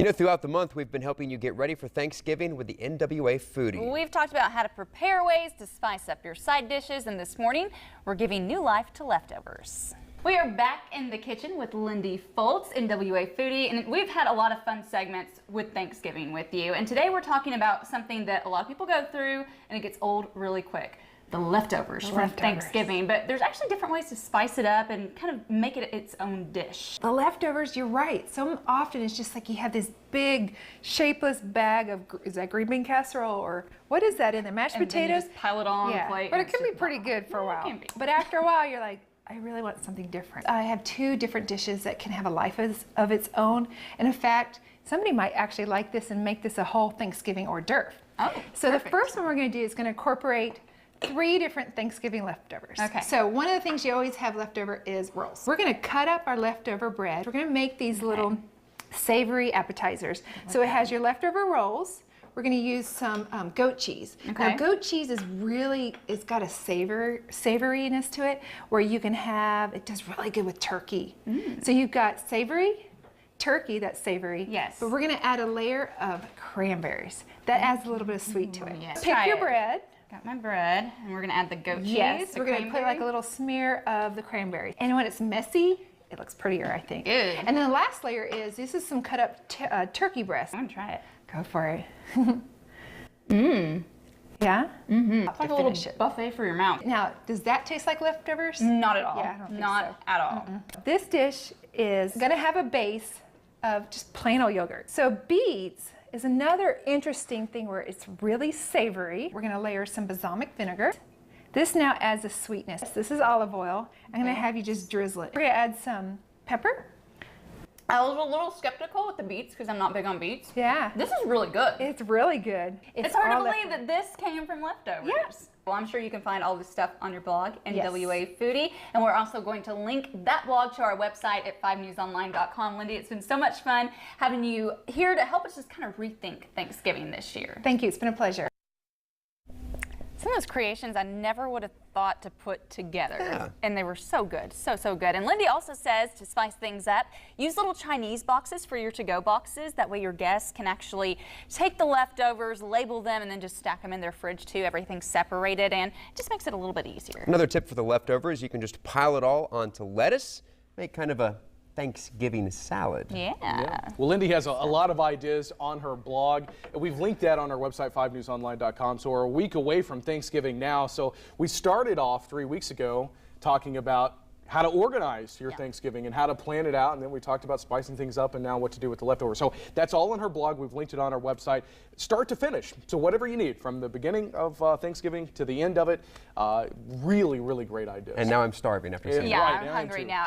You know, throughout the month, we've been helping you get ready for Thanksgiving with the NWA Foodie. We've talked about how to prepare ways to spice up your side dishes, and this morning, we're giving new life to leftovers. We are back in the kitchen with Lindy Foltz, NWA Foodie, and we've had a lot of fun segments with Thanksgiving with you. And today we're talking about something that a lot of people go through, and it gets old really quick. The leftovers from Thanksgiving, but there's actually different ways to spice it up and kind of make it its own dish. The leftovers, you're right. So often it's just like you have this big shapeless bag of, is that green bean casserole or what is that in there? Mashed potatoes? Then you just pile it all on the plate. But it can be pretty good for a while. It can be. But after a while, you're like, I really want something different. I have two different dishes that can have a life of its own. And in fact, somebody might actually like this and make this a whole Thanksgiving hors d'oeuvre. Oh, so perfect. the first one we're going to do is going to incorporate 3 different Thanksgiving leftovers. Okay. So one of the things you always have leftover is rolls. We're going to cut up our leftover bread. We're going to make these little savory appetizers. So it has your leftover rolls. We're going to use some goat cheese. Okay. Now goat cheese is really, it's got a savoriness to it where you can have, it does really good with turkey. So you've got savory, turkey that's savory. Yes. But we're going to add a layer of cranberries. That adds a little bit of sweet to it. Yes. Pick Try your it. bread. Got my bread, and we're gonna add the goat cheese. Yes, the we're going to put like a little smear of the cranberry. And when it's messy, it looks prettier, I think. Good. And then the last layer is, this is some cut up turkey breast. I'm gonna try it. Go for it. Yeah? It's like a little buffet for your mouth. Now, does that taste like leftovers? Not at all. Yeah, I don't think Not so. at all. This dish is going to have a base of just plain old yogurt. So beets is another interesting thing where it's really savory. We're going to layer some balsamic vinegar. This now adds a sweetness. This is olive oil. I'm going to have you just drizzle it. We're going to add some pepper. I was a little skeptical with the beets because I'm not big on beets. Yeah. This is really good. It's really good. It's hard to all believe that this came from leftovers. Yes. Well, I'm sure you can find all this stuff on your blog, Yes. NWA Foodie, and we're also going to link that blog to our website at 5newsonline.com. Lindy, it's been so much fun having you here to help us just kind of rethink Thanksgiving this year. Thank you. It's been a pleasure. Some of those creations I never would have thought to put together, and they were so good, so good. And Lindy also says to spice things up, use little Chinese boxes for your to-go boxes. That way your guests can actually take the leftovers, label them, and then just stack them in their fridge too. Everything's separated, and it just makes it a little bit easier. Another tip for the leftovers, you can just pile it all onto lettuce, make kind of a Thanksgiving salad. Yeah. Well, Lindy has a lot of ideas on her blog, and we've linked that on our website, 5newsonline.com. So we're a week away from Thanksgiving now. So we started off 3 weeks ago talking about how to organize your Thanksgiving and how to plan it out, and then we talked about spicing things up and now what to do with the leftovers. So that's all on her blog. We've linked it on our website, start to finish. So whatever you need, from the beginning of Thanksgiving to the end of it, really great ideas. And now I'm starving after saying Yeah, Right, I'm now I am hungry too. now.